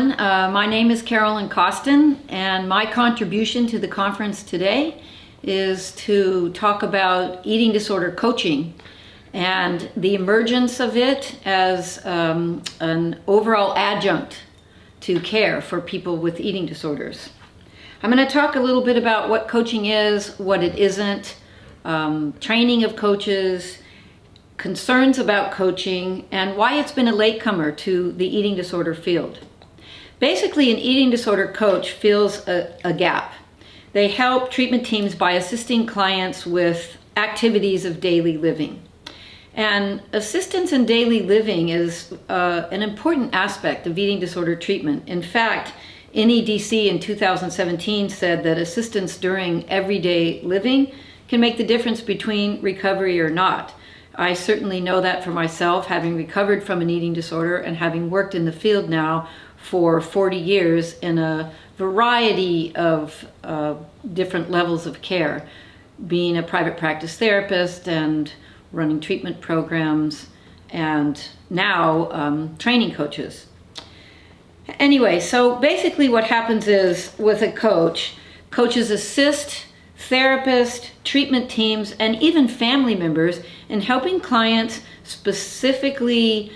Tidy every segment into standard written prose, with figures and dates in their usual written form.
everyone. My name is Carolyn Costin, and my contribution to the conference today is to talk about eating disorder coaching and the emergence of it as an overall adjunct to care for people with eating disorders. I'm going to talk a little bit about what coaching is, what it isn't, training of coaches, concerns about coaching, and why it's been a latecomer to the eating disorder field. Basically, an eating disorder coach fills a gap. They help treatment teams by assisting clients with activities of daily living. And assistance in daily living is an important aspect of eating disorder treatment. In fact, NEDC in 2017 said that assistance during everyday living can make the difference between recovery or not. I certainly know that for myself, having recovered from an eating disorder and having worked in the field now for 40 years in a variety of different levels of care, being a private practice therapist and running treatment programs, and now training coaches. Anyway, so basically what happens is with a coach, coaches assist therapists, treatment teams, and even family members in helping clients specifically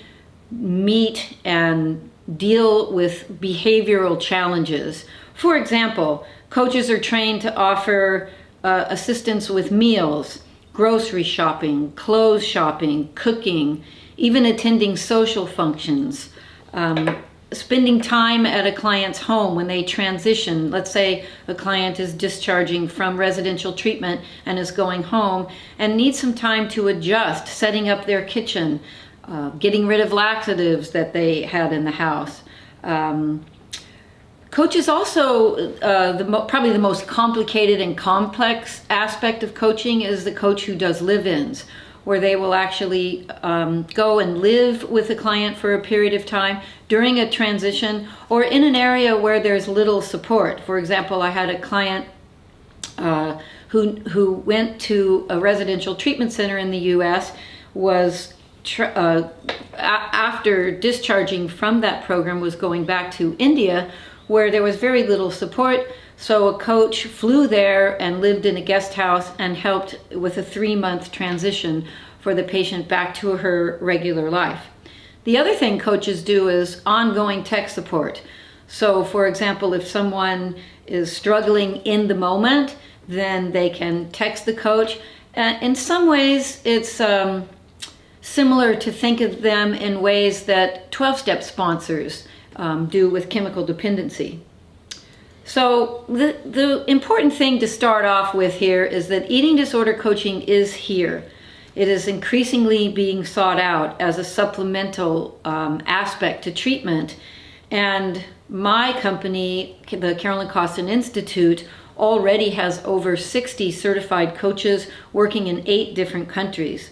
meet and deal with behavioral challenges. For example, coaches are trained to offer assistance with meals, grocery shopping, clothes shopping, cooking, even attending social functions, spending time at a client's home when they transition. Let's say a client is discharging from residential treatment and is going home and needs some time to adjust, setting up their kitchen, getting rid of laxatives that they had in the house. Coaches also, probably the most complicated and complex aspect of coaching is the coach who does live-ins, where they will actually go and live with the client for a period of time during a transition or in an area where there's little support. For example, I had a client who went to a residential treatment center in the US, was after discharging from that program was going back to India, where there was very little support. So a coach flew there and lived in a guest house and helped with a 3-month transition for the patient back to her regular life. The other thing coaches do is ongoing tech support. So for example, if someone is struggling in the moment, then they can text the coach. In some ways, it's similar to think of them in ways that 12-step sponsors do with chemical dependency. So the important thing to start off with here is that eating disorder coaching is here. It is increasingly being sought out as a supplemental aspect to treatment. And my company, the Carolyn Costin Institute, already has over 60 certified coaches working in 8 different countries.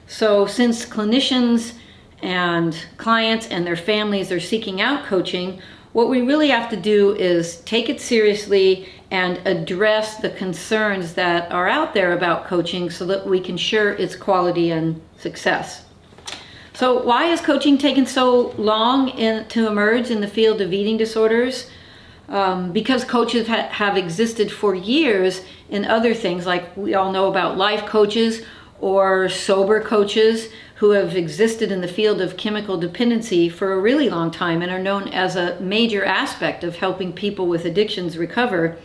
So since clinicians and clients and their families are seeking out coaching, what we really have to do is take it seriously and address the concerns that are out there about coaching so that we can ensure its quality and success. So why has coaching taken so long to emerge in the field of eating disorders? Because coaches have existed for years in other things, like we all know about life coaches or sober coaches who have existed in the field of chemical dependency for a really long time and are known as a major aspect of helping people with addictions recover.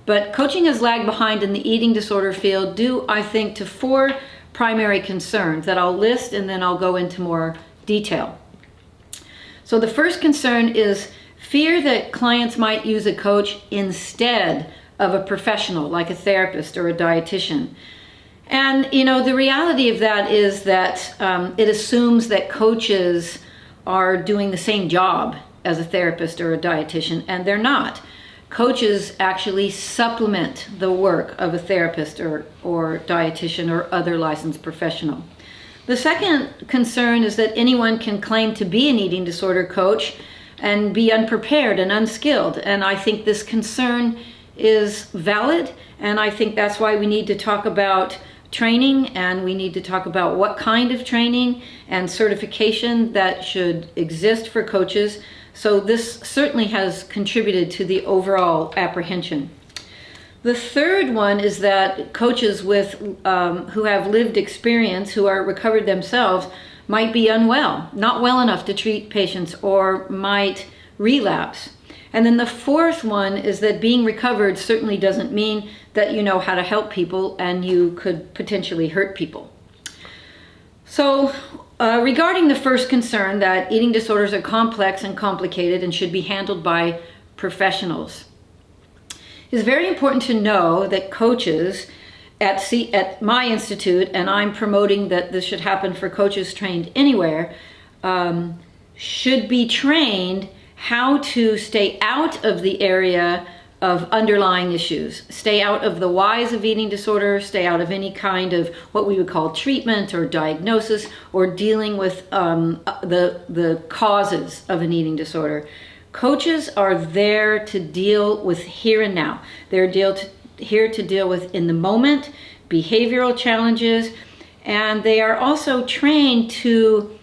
But coaching has lagged behind in the eating disorder field due, I think, to 4 primary concerns that I'll list and then I'll go into more detail. So the first concern is fear that clients might use a coach instead of a professional like a therapist or a dietitian. And, you know, the reality of that is that it assumes that coaches are doing the same job as a therapist or a dietitian, and they're not. Coaches actually supplement the work of a therapist or dietitian or other licensed professional. The second concern is that anyone can claim to be an eating disorder coach and be unprepared and unskilled. And I think this concern is valid, and I think that's why we need to talk about training, and we need to talk about what kind of training and certification that should exist for coaches So this certainly has contributed to the overall apprehension. The third one is that coaches who have lived experience, who are recovered themselves, might be unwell, not well enough to treat patients, or might relapse. And then the fourth one is that being recovered certainly doesn't mean that you know how to help people, and you could potentially hurt people. So regarding the first concern, that eating disorders are complex and complicated and should be handled by professionals, it's very important to know that coaches at my institute, and I'm promoting that this should happen for coaches trained anywhere, should be trained how to stay out of the area of underlying issues, stay out of the whys of eating disorder, stay out of any kind of what we would call treatment or diagnosis, or dealing with the causes of an eating disorder. Coaches are there to deal with here and now. They're here to deal with in the moment, behavioral challenges, and they are also trained to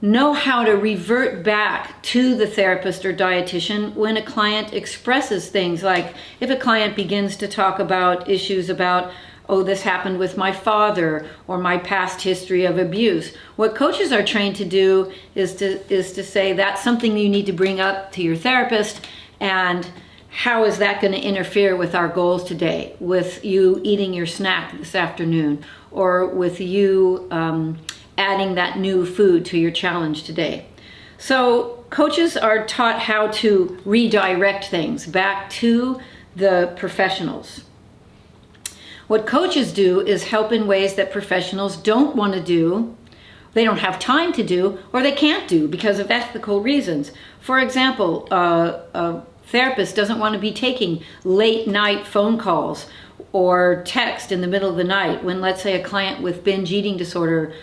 know how to revert back to the therapist or dietitian when a client expresses things like, if a client begins to talk about issues about, oh, this happened with my father, or my past history of abuse. What coaches are trained to do is to say, that's something you need to bring up to your therapist, and how is that going to interfere with our goals today, with you eating your snack this afternoon, or with you adding that new food to your challenge today. So coaches are taught how to redirect things back to the professionals. What coaches do is help in ways that professionals don't want to do, they don't have time to do, or they can't do because of ethical reasons. For example, a therapist doesn't want to be taking late night phone calls or text in the middle of the night when, let's say, a client with binge eating disorder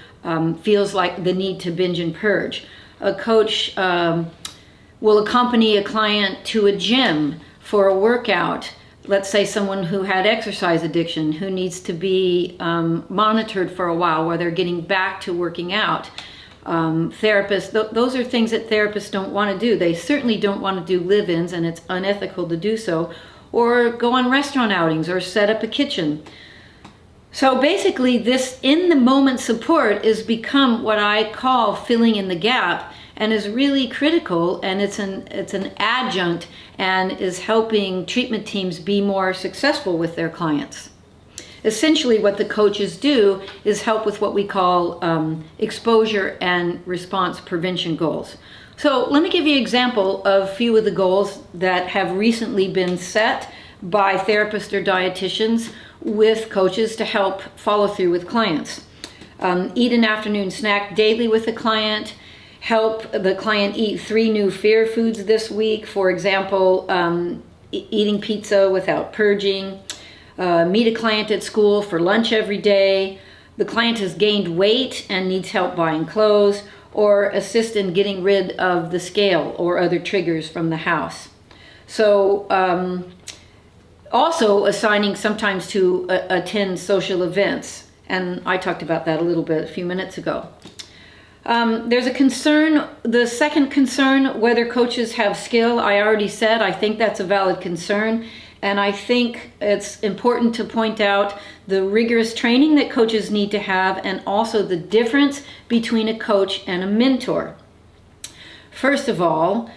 feels like the need to binge and purge. A coach will accompany a client to a gym for a workout. Let's say someone who had exercise addiction, who needs to be monitored for a while while they're getting back to working out. Therapists, those are things that therapists don't want to do. They certainly don't want to do live-ins, and it's unethical to do so, or go on restaurant outings or set up a kitchen. So basically, this in-the-moment support has become what I call filling in the gap, and is really critical, and it's an adjunct, and is helping treatment teams be more successful with their clients. Essentially, what the coaches do is help with what we call exposure and response prevention goals. So let me give you an example of a few of the goals that have recently been set by therapists or dietitians with coaches to help follow through with clients. Eat an afternoon snack daily with the client. Help the client eat 3 new fear foods this week. For example, eating pizza without purging. Meet a client at school for lunch every day. The client has gained weight and needs help buying clothes, or assist in getting rid of the scale or other triggers from the house. So also assigning sometimes to attend social events. And I talked about that a little bit a few minutes ago. There's a concern, the second concern, whether coaches have skill. I already said I think that's a valid concern. And I think it's important to point out the rigorous training that coaches need to have, and also the difference between a coach and a mentor. First of all,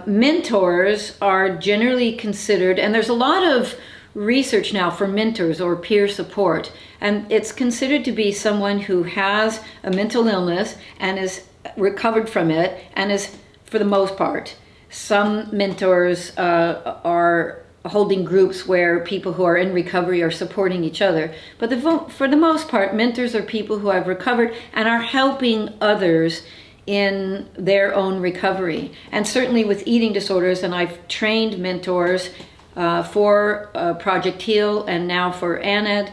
mentors are generally considered, and there's a lot of research now for mentors or peer support, and it's considered to be someone who has a mental illness and is recovered from it, and is, for the most part, some mentors are holding groups where people who are in recovery are supporting each other. But for the most part, mentors are people who have recovered and are helping others in their own recovery. And certainly with eating disorders, and I've trained mentors for Project Heal and now for ANED,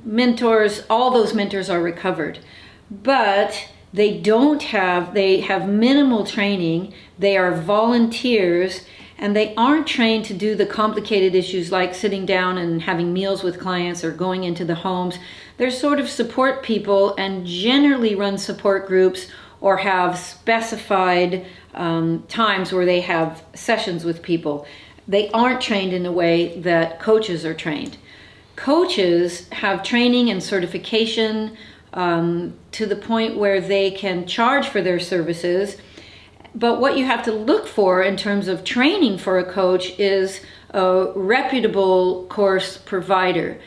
mentors, all those mentors are recovered. But they have minimal training, they are volunteers, and they aren't trained to do the complicated issues like sitting down and having meals with clients or going into the homes. They're sort of support people and generally run support groups or have specified times where they have sessions with people. They aren't trained in the way that coaches are trained. Coaches have training and certification to the point where they can charge for their services. But what you have to look for in terms of training for a coach is a reputable course provider.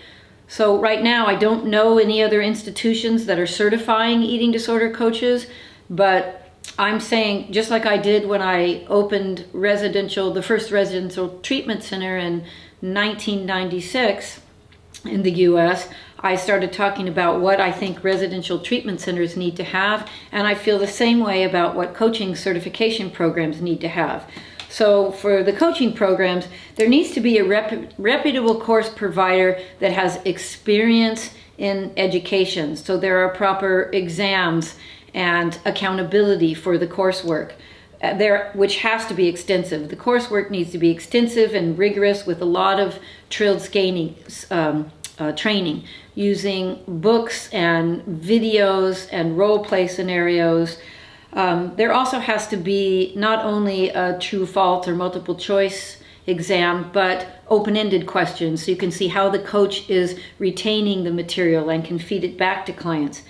So right now, I don't know any other institutions that are certifying eating disorder coaches, but I'm saying, just like I did when I opened the first residential treatment center in 1996 in the US, I started talking about what I think residential treatment centers need to have, and I feel the same way about what coaching certification programs need to have. So for the coaching programs, there needs to be a reputable course provider that has experience in education. So there are proper exams and accountability for the coursework, which has to be extensive. The coursework needs to be extensive and rigorous with a lot of trilled scanning, training, using books and videos and role play scenarios. There also has to be not only a true false or multiple choice exam, but open-ended questions so you can see how the coach is retaining the material and can feed it back to clients.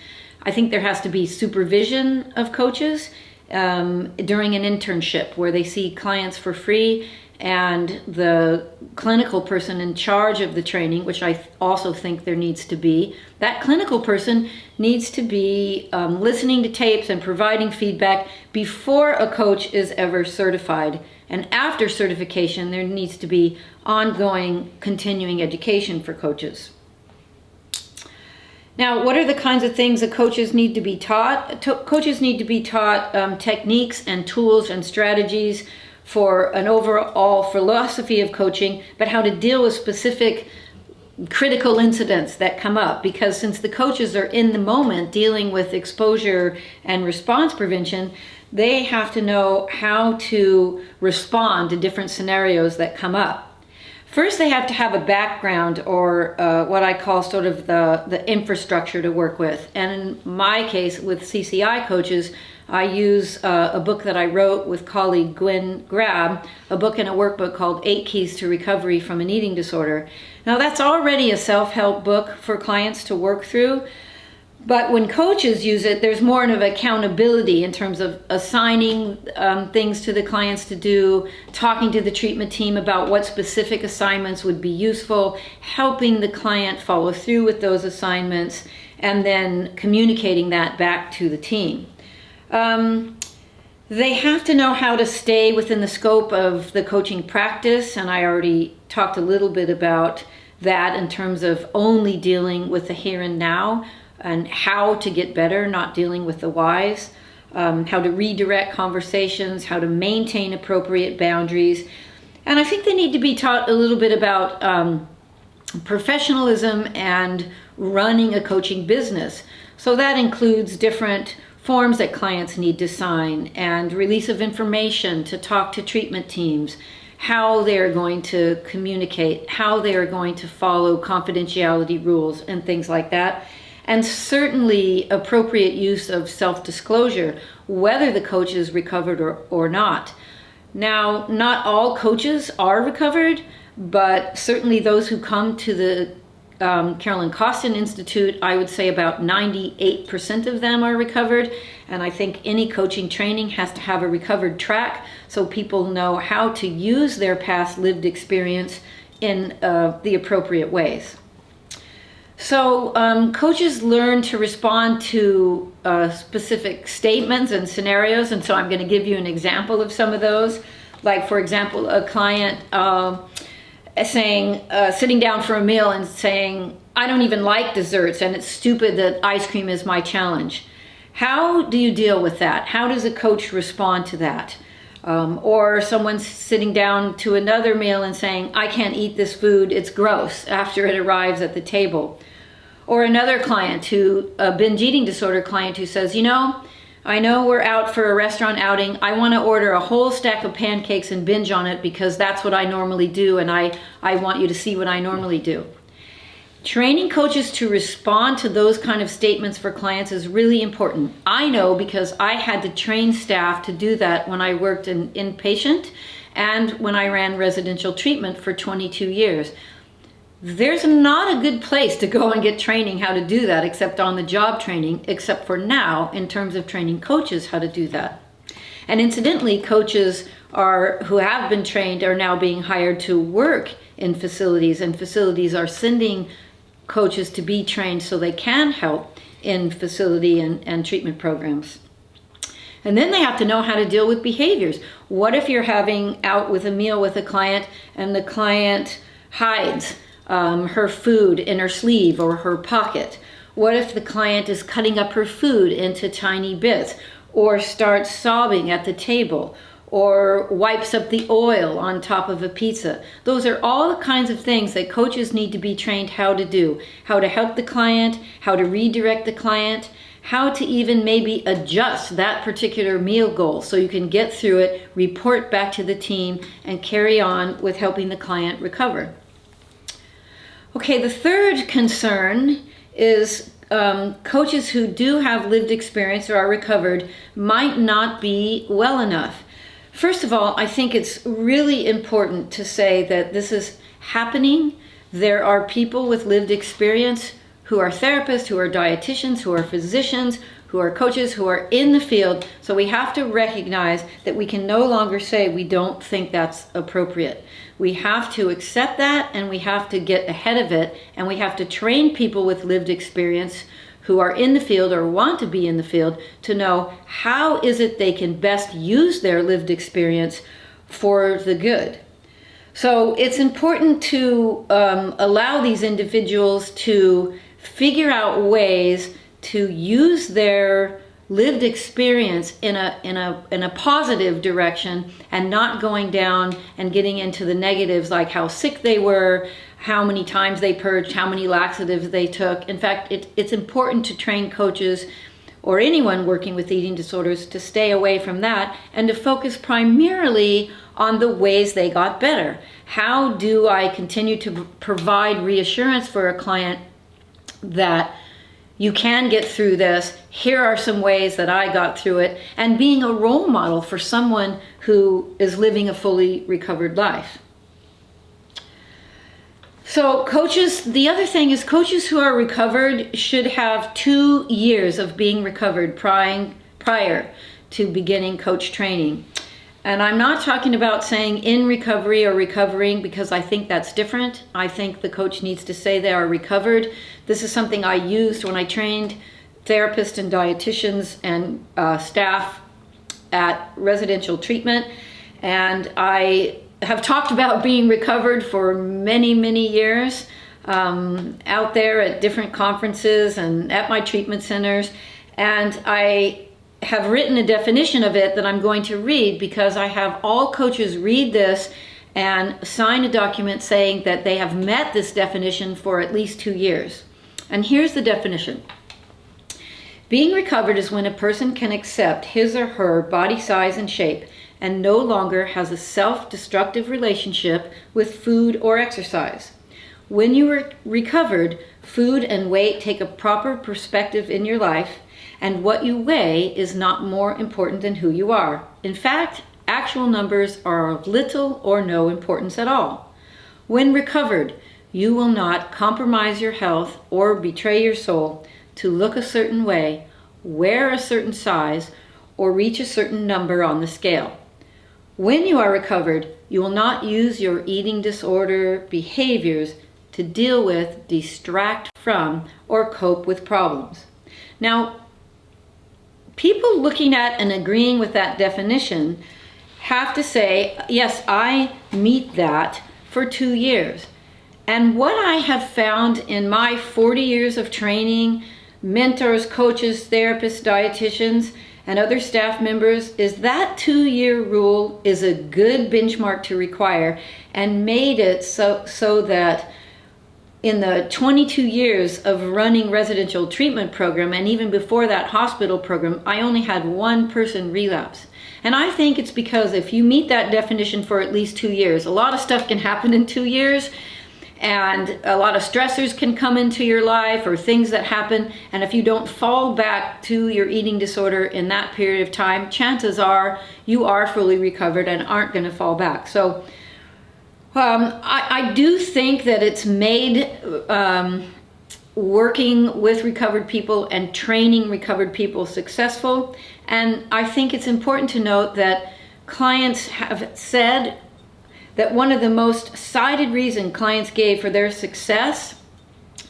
I think there has to be supervision of coaches during an internship where they see clients for free, and the clinical person in charge of the training, which I also think there needs to be, that clinical person needs to be listening to tapes and providing feedback before a coach is ever certified. And after certification, there needs to be ongoing continuing education for coaches. Now, what are the kinds of things that coaches need to be taught? Coaches need to be taught techniques and tools and strategies for an overall philosophy of coaching, but how to deal with specific critical incidents that come up. Because since the coaches are in the moment dealing with exposure and response prevention, they have to know how to respond to different scenarios that come up. First, they have to have a background or what I call sort of the infrastructure to work with. And in my case, with CCI coaches, I use a book that I wrote with colleague Gwen Grab, a book and a workbook called 8 Keys to Recovery from an Eating Disorder. Now, that's already a self-help book for clients to work through. But when coaches use it, there's more of accountability in terms of assigning things to the clients to do, talking to the treatment team about what specific assignments would be useful, helping the client follow through with those assignments, and then communicating that back to the team. They have to know how to stay within the scope of the coaching practice, and I already talked a little bit about that in terms of only dealing with the here and now, and how to get better, not dealing with the whys, how to redirect conversations, how to maintain appropriate boundaries. And I think they need to be taught a little bit about professionalism and running a coaching business. So that includes different forms that clients need to sign and release of information to talk to treatment teams, how they're going to communicate, how they're going to follow confidentiality rules and things like that. And certainly appropriate use of self-disclosure, whether the coach is recovered or not. Now, not all coaches are recovered, but certainly those who come to the Carolyn Costin Institute, I would say about 98% of them are recovered. And I think any coaching training has to have a recovered track so people know how to use their past lived experience in the appropriate ways. So coaches learn to respond to specific statements and scenarios, and so I'm going to give you an example of some of those. Like, for example, a client sitting down for a meal and saying, I don't even like desserts, and it's stupid that ice cream is my challenge. How do you deal with that? How does a coach respond to that? Or someone's sitting down to another meal and saying, I can't eat this food, it's gross, after it arrives at the table. Or another client a binge eating disorder client who says, I know we're out for a restaurant outing, I want to order a whole stack of pancakes and binge on it because that's what I normally do, and I want you to see what I normally do. Training coaches to respond to those kind of statements for clients is really important. I know because I had to train staff to do that when I worked in inpatient and when I ran residential treatment for 22 years. There's not a good place to go and get training how to do that except on the job training, except for now in terms of training coaches how to do that. And incidentally, coaches who have been trained are now being hired to work in facilities, and facilities are sending coaches to be trained so they can help in facility and treatment programs. And then they have to know how to deal with behaviors. What if you're having out with a meal with a client and the client hides her food in her sleeve or her pocket? What if the client is cutting up her food into tiny bits, or starts sobbing at the table, or wipes up the oil on top of a pizza? Those are all the kinds of things that coaches need to be trained how to do. How to help the client, how to redirect the client, how to even maybe adjust that particular meal goal so you can get through it, report back to the team, and carry on with helping the client recover. Okay, the third concern is coaches who do have lived experience or are recovered might not be well enough. First of all, I think it's really important to say that this is happening. There are people with lived experience who are therapists, who are dietitians, who are physicians, who are coaches, who are in the field. So we have to recognize that we can no longer say we don't think that's appropriate. We have to accept that, and we have to get ahead of it, and we have to train people with lived experience who are in the field or want to be in the field to know how is it they can best use their lived experience for the good. So it's important to allow these individuals to figure out ways to use their lived experience in a positive direction, and not going down and getting into the negatives like how sick they were, how many times they purged, how many laxatives they took. In fact, it's important to train coaches or anyone working with eating disorders to stay away from that and to focus primarily on the ways they got better. How do I continue to provide reassurance for a client that you can get through this? Here are some ways that I got through it, and being a role model for someone who is living a fully recovered life. So coaches, the other thing is coaches who are recovered should have 2 years of being recovered prior to beginning coach training. And I'm not talking about saying in recovery or recovering, because I think that's different. I think the coach needs to say they are recovered. This is something I used when I trained therapists and dietitians and staff at residential treatment. And I have talked about being recovered for many, many years out there at different conferences and at my treatment centers. And I have written a definition of it that I'm going to read, because I have all coaches read this and sign a document saying that they have met this definition for at least 2 years. And here's the definition. Being recovered is when a person can accept his or her body size and shape and no longer has a self-destructive relationship with food or exercise. When you are recovered, food and weight take a proper perspective in your life, and what you weigh is not more important than who you are. In fact, actual numbers are of little or no importance at all. When recovered, you will not compromise your health or betray your soul to look a certain way, wear a certain size, or reach a certain number on the scale. When you are recovered, you will not use your eating disorder behaviors to deal with, distract from, or cope with problems. Now, people looking at and agreeing with that definition have to say, yes, I meet that for 2 years. And what I have found in my 40 years of training, mentors, coaches, therapists, dietitians, and other staff members, is that 2-year rule is a good benchmark to require, and made it so that in the 22 years of running residential treatment program, and even before that hospital program, I only had 1 person relapse. And I think it's because if you meet that definition for at least 2 years, a lot of stuff can happen in 2 years. and a lot of stressors can come into your life or things that happen. And if you don't fall back to your eating disorder in that period of time, chances are you are fully recovered and aren't going to fall back. So I do think that it's made working with recovered people and training recovered people successful. And I think it's important to note that clients have said that one of the most cited reasons clients gave for their success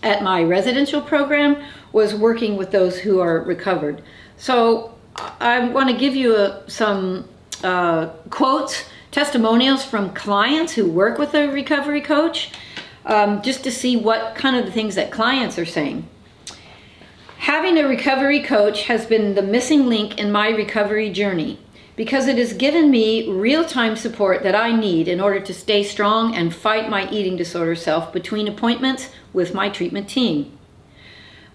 at my residential program was working with those who are recovered. So I want to give you some quotes, testimonials from clients who work with a recovery coach, just to see what kind of the things that clients are saying. Having a recovery coach has been the missing link in my recovery journey because it has given me real-time support that I need in order to stay strong and fight my eating disorder self between appointments with my treatment team.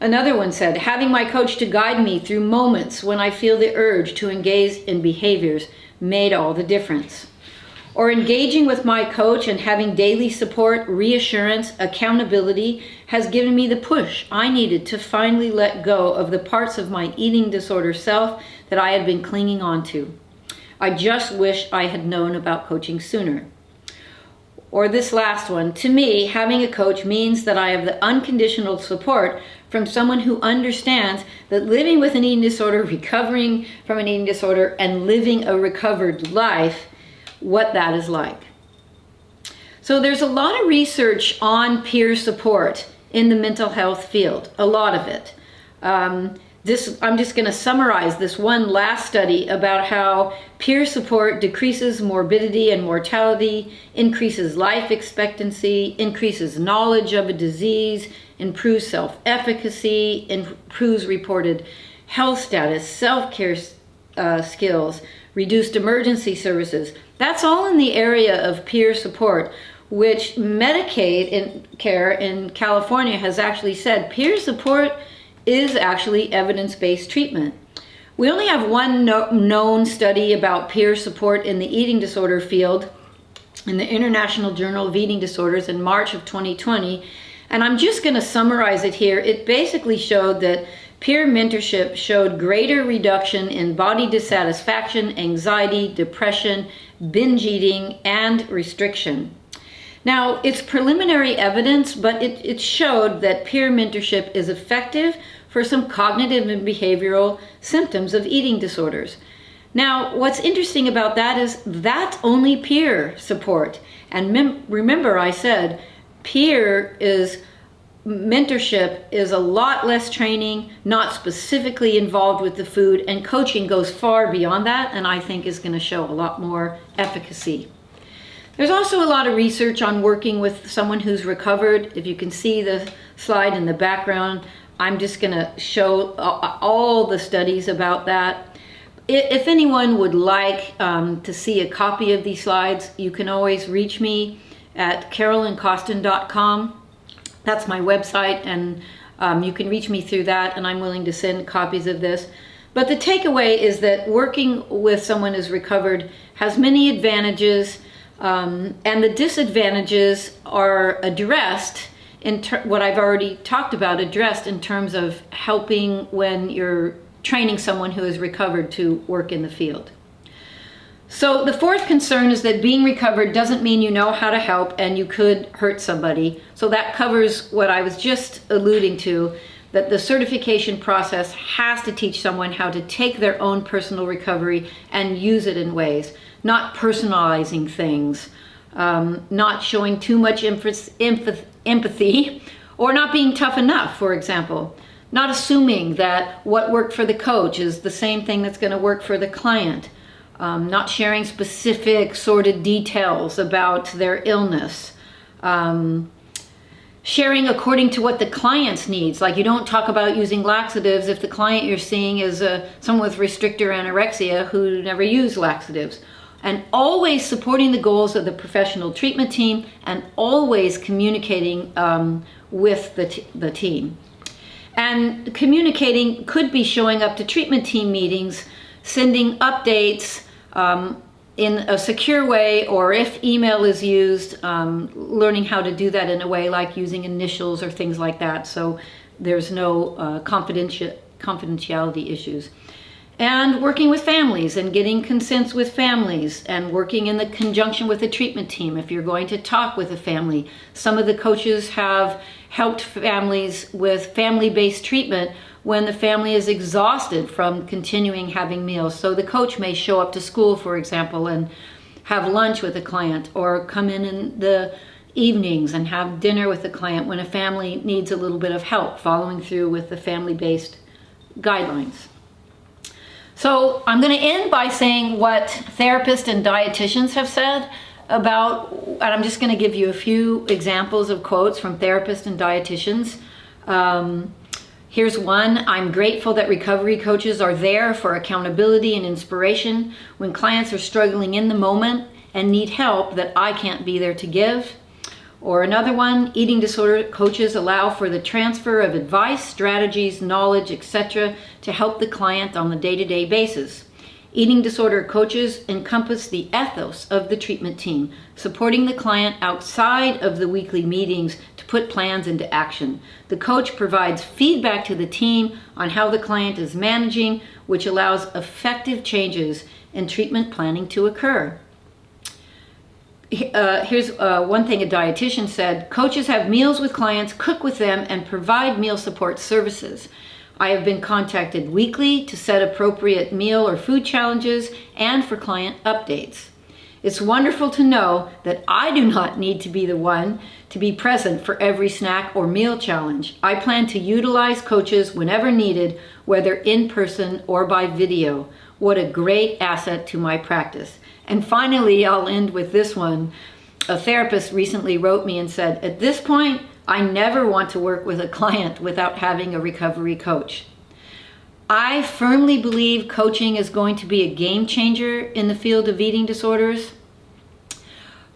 Another one said, having my coach to guide me through moments when I feel the urge to engage in behaviors made all the difference. Or engaging with my coach and having daily support, reassurance, accountability has given me the push I needed to finally let go of the parts of my eating disorder self that I had been clinging on to. I just wish I had known about coaching sooner. Or this last one, to me, having a coach means that I have the unconditional support from someone who understands that living with an eating disorder, recovering from an eating disorder, and living a recovered life, what that is like. So there's a lot of research on peer support in the mental health field, a lot of it. I'm just going to summarize this one last study about how peer support decreases morbidity and mortality, increases life expectancy, increases knowledge of a disease, improves self-efficacy, improves reported health status, self-care skills, reduced emergency services. That's all in the area of peer support, which Medicaid care in California has actually said peer support is actually evidence-based treatment. We only have one known study about peer support in the eating disorder field in the International Journal of Eating Disorders in March of 2020, and I'm just going to summarize it here. It basically showed that peer mentorship showed greater reduction in body dissatisfaction, anxiety, depression, binge eating, and restriction. Now, it's preliminary evidence, but it showed that peer mentorship is effective for some cognitive and behavioral symptoms of eating disorders. Now, what's interesting about that is that's only peer support. And remember I said mentorship is a lot less training, not specifically involved with the food, and coaching goes far beyond that, and I think is going to show a lot more efficacy. There's also a lot of research on working with someone who's recovered. If you can see the slide in the background, I'm just going to show all the studies about that. If anyone would like to see a copy of these slides, you can always reach me at carolyncostin.com. That's my website, and you can reach me through that, and I'm willing to send copies of this. But the takeaway is that working with someone who's recovered has many advantages, and the disadvantages are addressed in what I've already talked about, addressed in terms of helping when you're training someone who is recovered to work in the field. So the fourth concern is that being recovered doesn't mean you know how to help and you could hurt somebody. So that covers what I was just alluding to, that the certification process has to teach someone how to take their own personal recovery and use it in ways, not personalizing things, not showing too much empathy, or not being tough enough, for example. Not assuming that what worked for the coach is the same thing that's going to work for the client. Not sharing specific sordid details about their illness. Sharing according to what the client's needs. Like, you don't talk about using laxatives if the client you're seeing is someone with restrictor anorexia who never used laxatives. And always supporting the goals of the professional treatment team, and always communicating with the team. And communicating could be showing up to treatment team meetings, sending updates, in a secure way, or if email is used, learning how to do that in a way like using initials or things like that, so there's no confidentiality issues. And working with families and getting consents with families, and working in the conjunction with the treatment team if you're going to talk with a family. Some of the coaches have helped families with family-based treatment when the family is exhausted from continuing having meals. So the coach may show up to school, for example, and have lunch with a client, or come in the evenings and have dinner with the client when a family needs a little bit of help following through with the family-based guidelines. So I'm going to end by saying what therapists and dietitians have said about, and I'm just going to give you a few examples of quotes from therapists and dietitians. Here's one: "I'm grateful that recovery coaches are there for accountability and inspiration when clients are struggling in the moment and need help that I can't be there to give." Or another one: "Eating disorder coaches allow for the transfer of advice, strategies, knowledge, etc. to help the client on the day-to-day basis. Eating disorder coaches encompass the ethos of the treatment team, supporting the client outside of the weekly meetings to put plans into action. The coach provides feedback to the team on how the client is managing, which allows effective changes in treatment planning to occur." Here's one thing a dietitian said: "Coaches have meals with clients, cook with them, and provide meal support services. I have been contacted weekly to set appropriate meal or food challenges and for client updates. It's wonderful to know that I do not need to be the one to be present for every snack or meal challenge. I plan to utilize coaches whenever needed, whether in person or by video. What a great asset to my practice." And finally, I'll end with this one. A therapist recently wrote me and said, "At this point, I never want to work with a client without having a recovery coach." I firmly believe coaching is going to be a game changer in the field of eating disorders,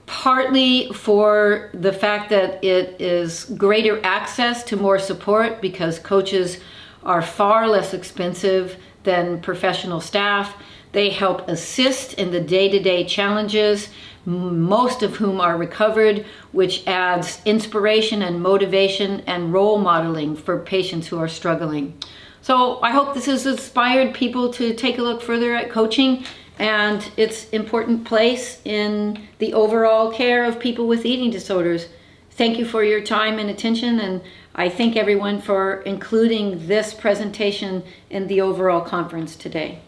partly for the fact that it is greater access to more support, because coaches are far less expensive than professional staff. They help assist in the day-to-day challenges, most of whom are recovered, which adds inspiration and motivation and role modeling for patients who are struggling. So I hope this has inspired people to take a look further at coaching and its important place in the overall care of people with eating disorders. Thank you for your time and attention, and I thank everyone for including this presentation in the overall conference today.